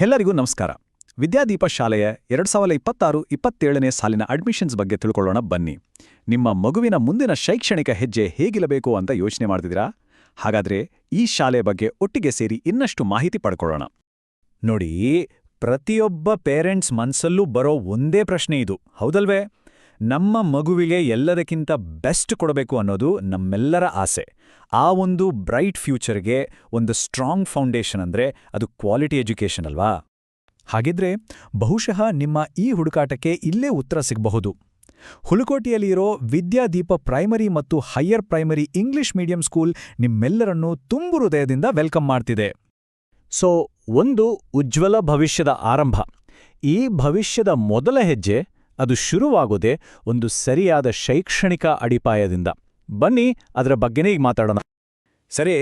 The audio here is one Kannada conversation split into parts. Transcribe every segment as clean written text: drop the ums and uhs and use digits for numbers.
ಎಲ್ಲರಿಗೂ ನಮಸ್ಕಾರ. ವಿದ್ಯಾದೀಪ ಶಾಲೆಯ 2026-27ನೇ ಸಾಲಿನ ಅಡ್ಮಿಷನ್ಸ್ ಬಗ್ಗೆ ತಿಳ್ಕೊಳ್ಳೋಣ ಬನ್ನಿ. ನಿಮ್ಮ ಮಗುವಿನ ಮುಂದಿನ ಶೈಕ್ಷಣಿಕ ಹೆಜ್ಜೆ ಹೇಗಿರಬೇಕು ಅಂತ ಯೋಚನೆ ಮಾಡ್ತಿದ್ದೀರಾ? ಹಾಗಾದ್ರೆ ಈ ಶಾಲೆ ಬಗ್ಗೆ ಒಟ್ಟಿಗೆ ಸೇರಿ ಇನ್ನಷ್ಟು ಮಾಹಿತಿ ಪಡ್ಕೊಳ್ಳೋಣ. ನೋಡಿ, ಪ್ರತಿಯೊಬ್ಬ ಪೇರೆಂಟ್ಸ್ ಮನ್ಸಲ್ಲೂ ಬರೋ ಒಂದೇ ಪ್ರಶ್ನೆ ಇದು, ಹೌದಲ್ವೇ? ನಮ್ಮ ಮಗುವಿಗೆ ಎಲ್ಲದಕ್ಕಿಂತ ಬೆಸ್ಟ್ ಕೊಡಬೇಕು ಅನ್ನೋದು ನಮ್ಮೆಲ್ಲರ ಆಸೆ. ಆ ಒಂದು ಬ್ರೈಟ್ ಫ್ಯೂಚರ್ಗೆ ಒಂದು ಸ್ಟ್ರಾಂಗ್ ಫೌಂಡೇಶನ್ ಅಂದ್ರೆ ಅದು ಕ್ವಾಲಿಟಿ ಎಜುಕೇಷನ್ ಅಲ್ವಾ? ಹಾಗಿದ್ರೆ ಬಹುಶಃ ನಿಮ್ಮ ಈ ಹುಡುಕಾಟಕ್ಕೆ ಇಲ್ಲೇ ಉತ್ತರ ಸಿಗಬಹುದು. ಹುಲಕೋಟೆಯಲ್ಲಿರೋ ವಿದ್ಯಾದೀಪ ಪ್ರೈಮರಿ ಮತ್ತು higher primary English medium school ನಿಮ್ಮೆಲ್ಲರನ್ನೂ ತುಂಬು ಹೃದಯದಿಂದ ವೆಲ್ಕಮ್ ಮಾಡ್ತಿದೆ. ಸೊ, ಒಂದು ಉಜ್ವಲ ಭವಿಷ್ಯದ ಆರಂಭ. ಈ ಭವಿಷ್ಯದ ಮೊದಲ ಹೆಜ್ಜೆ ಅದು ಶುರುವಾಗೋದೇ ಒಂದು ಸರಿಯಾದ ಶೈಕ್ಷಣಿಕ ಅಡಿಪಾಯದಿಂದ. ಬನ್ನಿ ಅದರ ಬಗ್ಗೆನೇ ಈಗ ಮಾತಾಡೋಣ. ಸರಿ,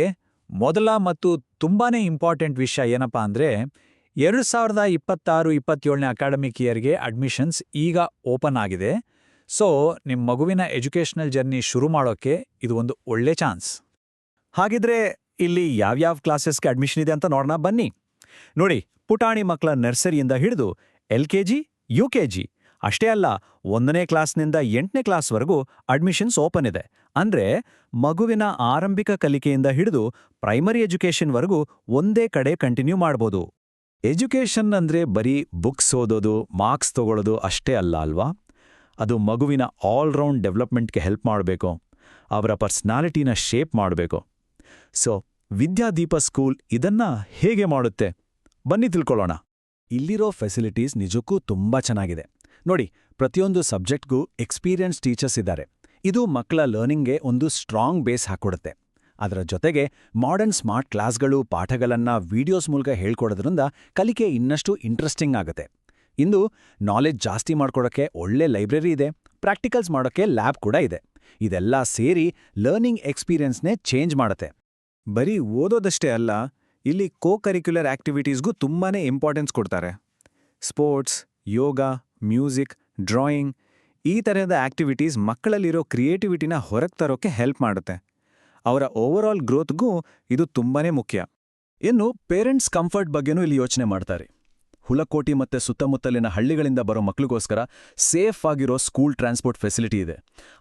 ಮೊದಲ ಮತ್ತು ತುಂಬಾನೇ ಇಂಪಾರ್ಟೆಂಟ್ ವಿಷಯ ಏನಪ್ಪಾ ಅಂದ್ರೆ 2026-27ನೇ ಅಕಾಡೆಮಿಕ್ ಇಯರ್ಗೆ ಅಡ್ಮಿಷನ್ಸ್ ಈಗ ಓಪನ್ ಆಗಿದೆ. ಸೊ ನಿಮ್ಮ ಮಗುವಿನ ಎಜುಕೇಷನಲ್ ಜರ್ನಿ ಶುರು ಮಾಡೋಕ್ಕೆ ಇದು ಒಂದು ಒಳ್ಳೆ ಚಾನ್ಸ್. ಹಾಗಿದ್ರೆ ಇಲ್ಲಿ ಯಾವ್ಯಾವ ಕ್ಲಾಸಸ್ಗೆ ಅಡ್ಮಿಷನ್ ಇದೆ ಅಂತ ನೋಡೋಣ ಬನ್ನಿ. ನೋಡಿ, ಪುಟಾಣಿ ಮಕ್ಕಳ ನರ್ಸರಿಯಿಂದ ಹಿಡಿದು LKG, UKG ಅಷ್ಟೇ ಅಲ್ಲ, 1ನೇ ಕ್ಲಾಸ್ನಿಂದ 8ನೇ ಕ್ಲಾಸ್ವರೆಗೂ ಅಡ್ಮಿಷನ್ಸ್ ಓಪನ್ ಇದೆ. ಅಂದ್ರೆ ಮಗುವಿನ ಆರಂಭಿಕ ಕಲಿಕೆಯಿಂದ ಹಿಡಿದು ಪ್ರೈಮರಿ ಎಜುಕೇಷನ್ವರೆಗೂ ಒಂದೇ ಕಡೆ ಕಂಟಿನ್ಯೂ ಮಾಡ್ಬೋದು. ಎಜುಕೇಷನ್ ಅಂದ್ರೆ ಬರೀ ಬುಕ್ಸ್ ಓದೋದು, ಮಾರ್ಕ್ಸ್ ತಗೊಳ್ಳೋದು ಅಷ್ಟೇ ಅಲ್ಲ ಅಲ್ವಾ? ಅದು ಮಗುವಿನ ಆಲ್ರೌಂಡ್ ಡೆವಲಪ್ಮೆಂಟ್ಗೆ ಹೆಲ್ಪ್ ಮಾಡಬೇಕು, ಅವರ ಪರ್ಸ್ನಾಲಿಟಿನ ಶೇಪ್ ಮಾಡಬೇಕು. ಸೊ ವಿದ್ಯಾದೀಪ ಸ್ಕೂಲ್ ಇದನ್ನ ಹೇಗೆ ಮಾಡುತ್ತೆ? ಬನ್ನಿ ತಿಳ್ಕೊಳ್ಳೋಣ. ಇಲ್ಲಿರೋ ಫೆಸಿಲಿಟೀಸ್ ನಿಜಕ್ಕೂ ತುಂಬಾ ಚೆನ್ನಾಗಿದೆ. ನೋಡಿ, ಪ್ರತಿಯೊಂದು ಸಬ್ಜೆಕ್ಟ್ಗೂ ಎಕ್ಸ್ಪೀರಿಯನ್ಸ್ ಟೀಚರ್ಸ್ ಇದ್ದಾರೆ. ಇದು ಮಕ್ಕಳ ಲರ್ನಿಂಗ್ಗೆ ಒಂದು ಸ್ಟ್ರಾಂಗ್ ಬೇಸ್ ಹಾಕೊಡುತ್ತೆ. ಅದರ ಜೊತೆಗೆ ಮಾಡರ್ನ್ ಸ್ಮಾರ್ಟ್ ಕ್ಲಾಸ್ಗಳು ಪಾಠಗಳನ್ನ ವಿಡಿಯೋಸ್ ಮೂಲಕ ಹೇಳ್ಕೊಡೋದ್ರಿಂದ ಕಲಿಕೆ ಇನ್ನಷ್ಟು ಇಂಟ್ರೆಸ್ಟಿಂಗ್ ಆಗುತ್ತೆ. ಇಂದು ನಾಲೆಜ್ ಜಾಸ್ತಿ ಮಾಡ್ಕೊಡೋಕ್ಕೆ ಒಳ್ಳೆ ಲೈಬ್ರರಿ ಇದೆ, ಪ್ರಾಕ್ಟಿಕಲ್ಸ್ ಮಾಡೋಕ್ಕೆ ಲ್ಯಾಬ್ ಕೂಡ ಇದೆ. ಇದೆಲ್ಲ ಸೇರಿ ಲರ್ನಿಂಗ್ ಎಕ್ಸ್ಪೀರಿಯನ್ಸ್ನೇ ಚೇಂಜ್ ಮಾಡುತ್ತೆ. ಬರೀ ಓದೋದಷ್ಟೇ ಅಲ್ಲ, ಇಲ್ಲಿ ಕೋ-ಕರಿಕ್ಯುಲರ್ ಆಕ್ಟಿವಿಟೀಸ್ಗೂ ತುಂಬಾನೇ ಇಂಪಾರ್ಟೆನ್ಸ್ ಕೊಡ್ತಾರೆ. ಸ್ಪೋರ್ಟ್ಸ್, ಯೋಗ, ಮ್ಯೂಸಿಕ್, ಡ್ರಾಯಿಂಗ್ ಈ ಥರದ ಆಕ್ಟಿವಿಟೀಸ್ ಮಕ್ಕಳಲ್ಲಿರೋ ಕ್ರಿಯೇಟಿವಿಟಿನ ಹೊರಗೆ ತರೋಕ್ಕೆ ಹೆಲ್ಪ್ ಮಾಡುತ್ತೆ. ಅವರ ಓವರಾಲ್ ಗ್ರೋತ್ಗೂ ಇದು ತುಂಬಾನೇ ಮುಖ್ಯ. ಇನ್ನು ಪೇರೆಂಟ್ಸ್ ಕಂಫರ್ಟ್ ಬಗ್ಗೆನೂ ಇಲ್ಲಿ ಯೋಚನೆ ಮಾಡ್ತಾರೆ. ಹುಲಕೋಟಿ ಮತ್ತೆ ಸುತ್ತಮುತ್ತಲಿನ ಹಳ್ಳಿಗಳಿಂದ ಬರೋ ಮಕ್ಕಳಿಗೋಸ್ಕರ ಸೇಫ್ ಆಗಿರೋ ಸ್ಕೂಲ್ ಟ್ರಾನ್ಸ್ಪೋರ್ಟ್ ಫೆಸಿಲಿಟಿ ಇದೆ.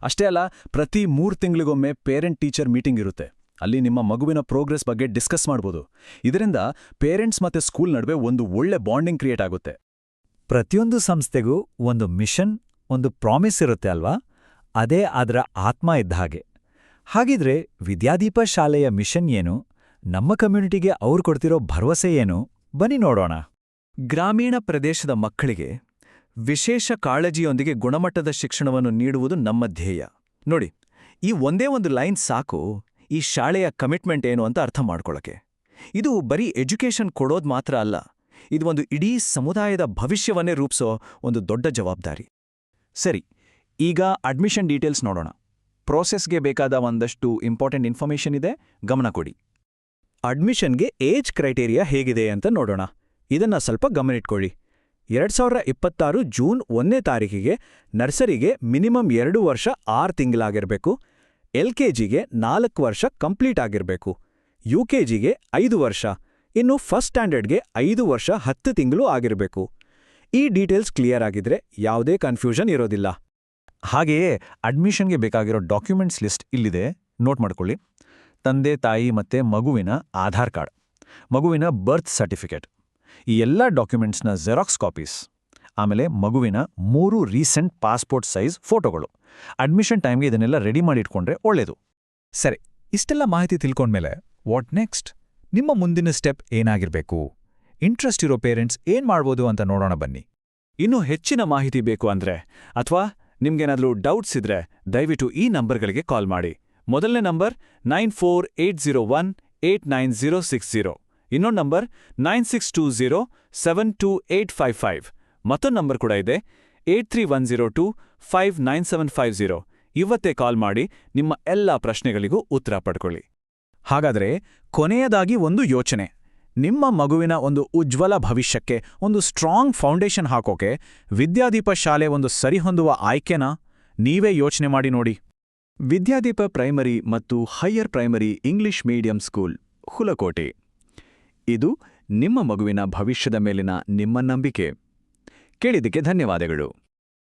ಅಷ್ಟೇ ಅಲ್ಲ, ಪ್ರತಿ 3 ತಿಂಗಳಿಗೊಮ್ಮೆ ಪೇರೆಂಟ್ ಟೀಚರ್ ಮೀಟಿಂಗ್ ಇರುತ್ತೆ. ಅಲ್ಲಿ ನಿಮ್ಮ ಮಗುವಿನ ಪ್ರೋಗ್ರೆಸ್ ಬಗ್ಗೆ ಡಿಸ್ಕಸ್ ಮಾಡ್ಬೋದು. ಇದರಿಂದ ಪೇರೆಂಟ್ಸ್ ಮತ್ತೆ ಸ್ಕೂಲ್ ನಡುವೆ ಒಂದು ಒಳ್ಳೆ ಬಾಂಡಿಂಗ್ ಕ್ರಿಯೇಟ್ ಆಗುತ್ತೆ. ಪ್ರತಿಯೊಂದು ಸಂಸ್ಥೆಗೂ ಒಂದು ಮಿಷನ್, ಒಂದು ಪ್ರಾಮಿಸ್ ಇರುತ್ತೆ ಅಲ್ವಾ? ಅದೇ ಅದರ ಆತ್ಮ ಇದ್ದ ಹಾಗೆ. ಹಾಗಿದ್ರೆ ವಿದ್ಯಾದೀಪ ಶಾಲೆಯ ಮಿಷನ್ ಏನು? ನಮ್ಮ ಕಮ್ಯುನಿಟಿಗೆ ಅವ್ರು ಕೊಡ್ತಿರೋ ಭರವಸೆ ಏನು? ಬನ್ನಿ ನೋಡೋಣ. ಗ್ರಾಮೀಣ ಪ್ರದೇಶದ ಮಕ್ಕಳಿಗೆ ವಿಶೇಷ ಕಾಳಜಿಯೊಂದಿಗೆ ಗುಣಮಟ್ಟದ ಶಿಕ್ಷಣವನ್ನು ನೀಡುವುದು ನಮ್ಮ ಧ್ಯೇಯ. ನೋಡಿ, ಈ ಒಂದೇ ಒಂದು ಲೈನ್ ಸಾಕು ಈ ಶಾಲೆಯ ಕಮಿಟ್ಮೆಂಟ್ ಏನು ಅಂತ ಅರ್ಥ ಮಾಡ್ಕೊಳ್ಳೋಕೆ. ಇದು ಬರೀ ಎಜುಕೇಷನ್ ಕೊಡೋದು ಮಾತ್ರ ಅಲ್ಲ, ಇದು ಒಂದು ಇಡೀ ಸಮುದಾಯದ ಭವಿಷ್ಯವನ್ನೇ ರೂಪಿಸೋ ಒಂದು ದೊಡ್ಡ ಜವಾಬ್ದಾರಿ. ಸರಿ, ಈಗ ಅಡ್ಮಿಷನ್ ಡೀಟೇಲ್ಸ್ ನೋಡೋಣ. ಪ್ರೋಸೆಸ್ಗೆ ಬೇಕಾದ ಒಂದಷ್ಟು ಇಂಪಾರ್ಟೆಂಟ್ ಇನ್ಫಾರ್ಮೇಷನ್ ಇದೆ, ಗಮನ ಕೊಡಿ. ಅಡ್ಮಿಷನ್ಗೆ ಏಜ್ ಕ್ರೈಟೇರಿಯಾ ಹೇಗಿದೆ ಅಂತ ನೋಡೋಣ. ಇದನ್ನ ಸ್ವಲ್ಪ ಗಮನಿಟ್ಕೊಳ್ಳಿ. 2026 ಜೂನ್ 1ನೇ ತಾರೀಕಿಗೆ ನರ್ಸರಿಗೆ ಮಿನಿಮಮ್ 2 ವರ್ಷ 6 ತಿಂಗಳಾಗಿರಬೇಕು, LKGಗೆ 4 ವರ್ಷ ಕಂಪ್ಲೀಟ್ ಆಗಿರಬೇಕು, UKGಗೆ 5 ವರ್ಷ, ಇನ್ನು ಫಸ್ಟ್ ಸ್ಟ್ಯಾಂಡರ್ಡ್ಗೆ 5 ವರ್ಷ 10 ತಿಂಗಳು ಆಗಿರಬೇಕು. ಈ ಡೀಟೇಲ್ಸ್ ಕ್ಲಿಯರ್ ಆಗಿದ್ರೆ ಯಾವುದೇ ಕನ್ಫ್ಯೂಷನ್ ಇರೋದಿಲ್ಲ. ಹಾಗೆಯೇ ಅಡ್ಮಿಷನ್ಗೆ ಬೇಕಾಗಿರೋ ಡಾಕ್ಯುಮೆಂಟ್ಸ್ ಲಿಸ್ಟ್ ಇಲ್ಲಿದೆ, ನೋಟ್ ಮಾಡ್ಕೊಳ್ಳಿ. ತಂದೆ ತಾಯಿ ಮತ್ತೆ ಮಗುವಿನ ಆಧಾರ್ ಕಾರ್ಡ್, ಮಗುವಿನ ಬರ್ತ್ ಸರ್ಟಿಫಿಕೇಟ್, ಈ ಎಲ್ಲ ಡಾಕ್ಯುಮೆಂಟ್ಸ್ನ ಜೆರಾಕ್ಸ್ ಕಾಪೀಸ್, ಆಮೇಲೆ ಮಗುವಿನ 3 ರೀಸೆಂಟ್ ಪಾಸ್ಪೋರ್ಟ್ ಸೈಜ್ ಫೋಟೋಗಳು. ಅಡ್ಮಿಷನ್ ಟೈಮ್ಗೆ ಇದನ್ನೆಲ್ಲ ರೆಡಿ ಮಾಡಿಟ್ಕೊಂಡ್ರೆ ಒಳ್ಳೇದು. ಸರಿ, ಇಷ್ಟೆಲ್ಲ ಮಾಹಿತಿ ತಿಳ್ಕೊಂಡ್ಮೇಲೆ ವಾಟ್ ನೆಕ್ಸ್ಟ್? ನಿಮ್ಮ ಮುಂದಿನ ಸ್ಟೆಪ್ ಏನಾಗಿರ್ಬೇಕು? ಇಂಟ್ರೆಸ್ಟ್ ಇರೋ ಪೇರೆಂಟ್ಸ್ ಏನ್ ಮಾಡ್ಬೋದು ಅಂತ ನೋಡೋಣ ಬನ್ನಿ. ಇನ್ನೂ ಹೆಚ್ಚಿನ ಮಾಹಿತಿ ಬೇಕು ಅಂದ್ರೆ ಅಥವಾ ನಿಮ್ಗೇನಾದ್ರೂ ಡೌಟ್ಸ್ ಇದ್ರೆ ದಯವಿಟ್ಟು ಈ ನಂಬರ್ಗಳಿಗೆ ಕಾಲ್ ಮಾಡಿ. ಮೊದಲನೇ ನಂಬರ್ 9480189060, ಇನ್ನೊಂದು ನಂಬರ್ 9620728555. ಮತ್ತೊಂದು ನಂಬರ್ ಕೂಡ ಇದೆ 8310259750. ಇವತ್ತೇ ಕಾಲ್ ಮಾಡಿ ನಿಮ್ಮ ಎಲ್ಲ ಪ್ರಶ್ನೆಗಳಿಗೂ ಉತ್ತರ ಪಡ್ಕೊಳ್ಳಿ. ಹಾಗಾದ್ರೆ ಕೊನೆಯದಾಗಿ ಒಂದು ಯೋಚನೆ. ನಿಮ್ಮ ಮಗುವಿನ ಒಂದು ಉಜ್ವಲ ಭವಿಷ್ಯಕ್ಕೆ ಒಂದು ಸ್ಟ್ರಾಂಗ್ ಫೌಂಡೇಶನ್ ಹಾಕೋಕೆ ವಿದ್ಯಾದೀಪ ಶಾಲೆ ಒಂದು ಸರಿಹೊಂದುವ ಆಯ್ಕೆನಾ? ನೀವೇ ಯೋಚನೆ ಮಾಡಿ ನೋಡಿ. ವಿದ್ಯಾದೀಪ ಪ್ರೈಮರಿ ಮತ್ತು higher primary English medium school, Hulakote. ಇದು ನಿಮ್ಮ ಮಗುವಿನ ಭವಿಷ್ಯದ ಮೇಲಿನ ನಿಮ್ಮ ನಂಬಿಕೆ. ಕೇಳಿದ್ದಕ್ಕೆ ಧನ್ಯವಾದಗಳು.